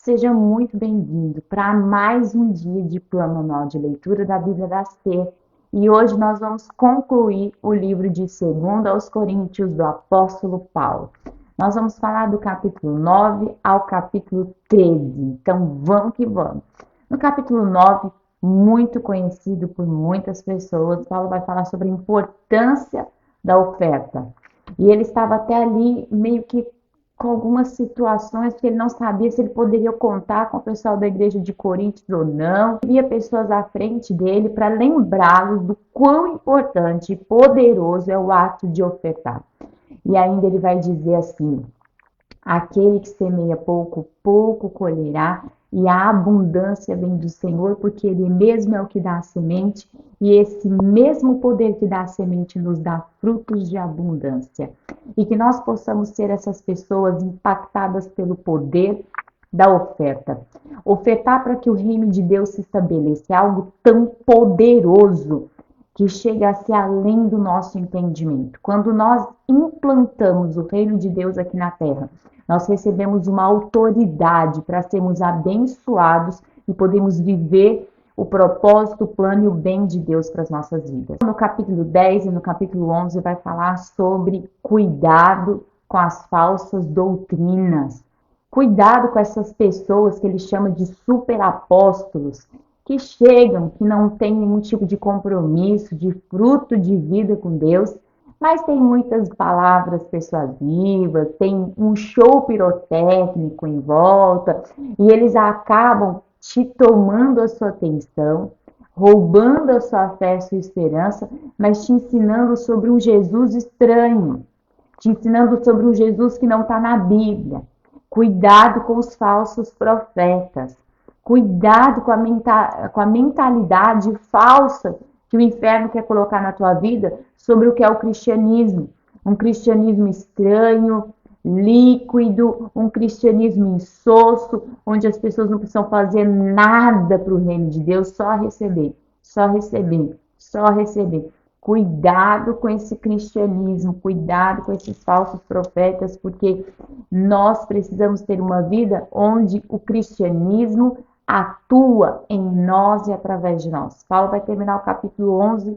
Seja muito bem-vindo para mais um dia de plano anual de leitura da Bíblia da C. E hoje nós vamos concluir o livro de 2 aos Coríntios do apóstolo Paulo. Nós vamos falar do capítulo 9 ao capítulo 13. Então vamos que vamos. No capítulo 9, muito conhecido por muitas pessoas, Paulo vai falar sobre a importância da oferta. E ele estava até ali meio que com algumas situações que ele não sabia se ele poderia contar com o pessoal da igreja de Coríntios ou não. Havia pessoas à frente dele para lembrá-los do quão importante e poderoso é o ato de ofertar. E ainda ele vai dizer assim: aquele que semeia pouco, pouco colherá, e a abundância vem do Senhor, porque Ele mesmo é o que dá a semente, e esse mesmo poder que dá a semente nos dá frutos de abundância. E que nós possamos ser essas pessoas impactadas pelo poder da oferta. Ofertar para que o reino de Deus se estabeleça é algo tão poderoso que chega a ser além do nosso entendimento. Quando nós implantamos o reino de Deus aqui na terra, nós recebemos uma autoridade para sermos abençoados e podemos viver o propósito, o plano e o bem de Deus para as nossas vidas. No capítulo 10 e no capítulo 11 vai falar sobre cuidado com as falsas doutrinas. Cuidado com essas pessoas que ele chama de superapóstolos, que chegam, que não têm nenhum tipo de compromisso, de fruto de vida com Deus, mas tem muitas palavras persuasivas, tem um show pirotécnico em volta, e eles acabam te tomando a sua atenção, roubando a sua fé, a sua esperança, mas te ensinando sobre um Jesus estranho, te ensinando sobre um Jesus que não está na Bíblia. Cuidado com os falsos profetas. Cuidado com a mentalidade falsa que o inferno quer colocar na tua vida sobre o que é o cristianismo. Um cristianismo estranho, líquido, um cristianismo insosso, onde as pessoas não precisam fazer nada para o reino de Deus, só receber, só receber, só receber. Cuidado com esse cristianismo, cuidado com esses falsos profetas, porque nós precisamos ter uma vida onde o cristianismo atua em nós e através de nós. Paulo vai terminar o capítulo 11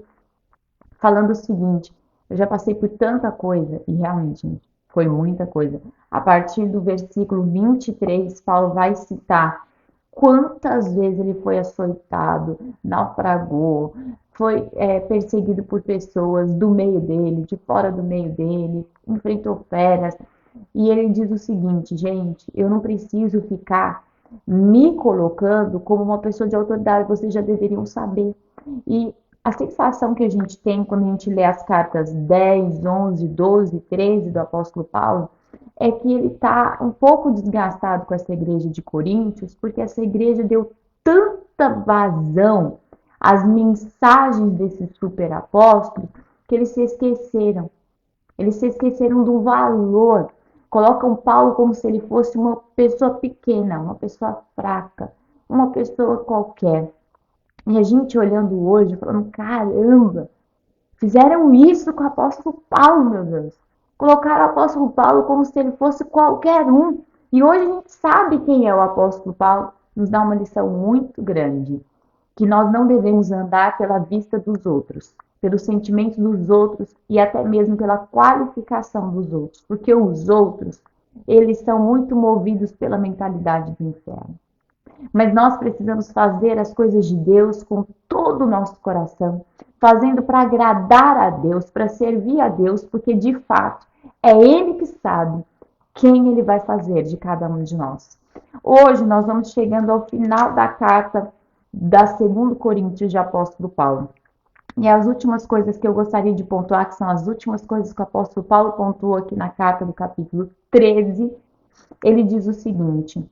falando o seguinte: eu já passei por tanta coisa, e realmente, gente, foi muita coisa. A partir do versículo 23, Paulo vai citar quantas vezes ele foi açoitado, naufragou, foi perseguido por pessoas do meio dele, de fora do meio dele, enfrentou feras. E ele diz o seguinte: gente, eu não preciso ficar me colocando como uma pessoa de autoridade, vocês já deveriam saber. E a sensação que a gente tem quando a gente lê as cartas 10, 11, 12, 13 do apóstolo Paulo é que ele está um pouco desgastado com essa igreja de Coríntios, porque essa igreja deu tanta vazão às mensagens desses superapóstolos que eles se esqueceram. Eles se esqueceram do valor. Colocam Paulo como se ele fosse uma pessoa pequena, uma pessoa fraca, uma pessoa qualquer. E a gente olhando hoje, falando: caramba, fizeram isso com o apóstolo Paulo, meu Deus. Colocaram o apóstolo Paulo como se ele fosse qualquer um. E hoje a gente sabe quem é o apóstolo Paulo. Nos dá uma lição muito grande, que nós não devemos andar pela vista dos outros, pelos sentimentos dos outros e até mesmo pela qualificação dos outros, porque os outros, eles são muito movidos pela mentalidade do inferno. Mas nós precisamos fazer as coisas de Deus com todo o nosso coração, fazendo para agradar a Deus, para servir a Deus, porque de fato é Ele que sabe quem Ele vai fazer de cada um de nós. Hoje nós vamos chegando ao final da carta da 2 Coríntios de apóstolo Paulo. E as últimas coisas que eu gostaria de pontuar, que são as últimas coisas que o apóstolo Paulo pontuou aqui na carta do capítulo 13, ele diz o seguinte: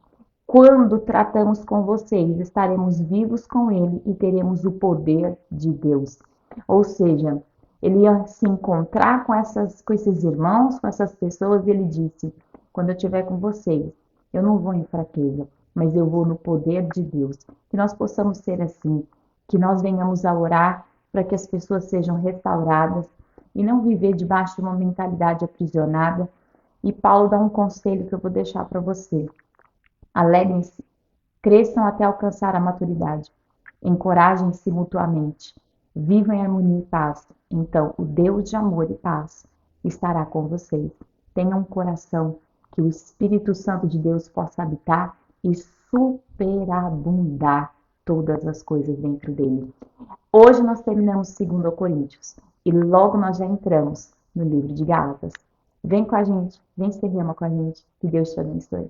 quando tratamos com vocês, estaremos vivos com ele e teremos o poder de Deus. Ou seja, ele ia se encontrar com esses irmãos, com essas pessoas, e ele disse: quando eu estiver com vocês, eu não vou em fraqueza, mas eu vou no poder de Deus. Que nós possamos ser assim, que nós venhamos a orar para que as pessoas sejam restauradas e não viver debaixo de uma mentalidade aprisionada. E Paulo dá um conselho que eu vou deixar para você. Alegrem-se, cresçam até alcançar a maturidade. Encorajem-se mutuamente. Vivam em harmonia e paz. Então, o Deus de amor e paz estará com vocês. Tenham um coração que o Espírito Santo de Deus possa habitar e superabundar todas as coisas dentro dele. Hoje nós terminamos 2 Coríntios e logo nós já entramos no livro de Gálatas. Vem com a gente, vem se rema com a gente, que Deus te abençoe.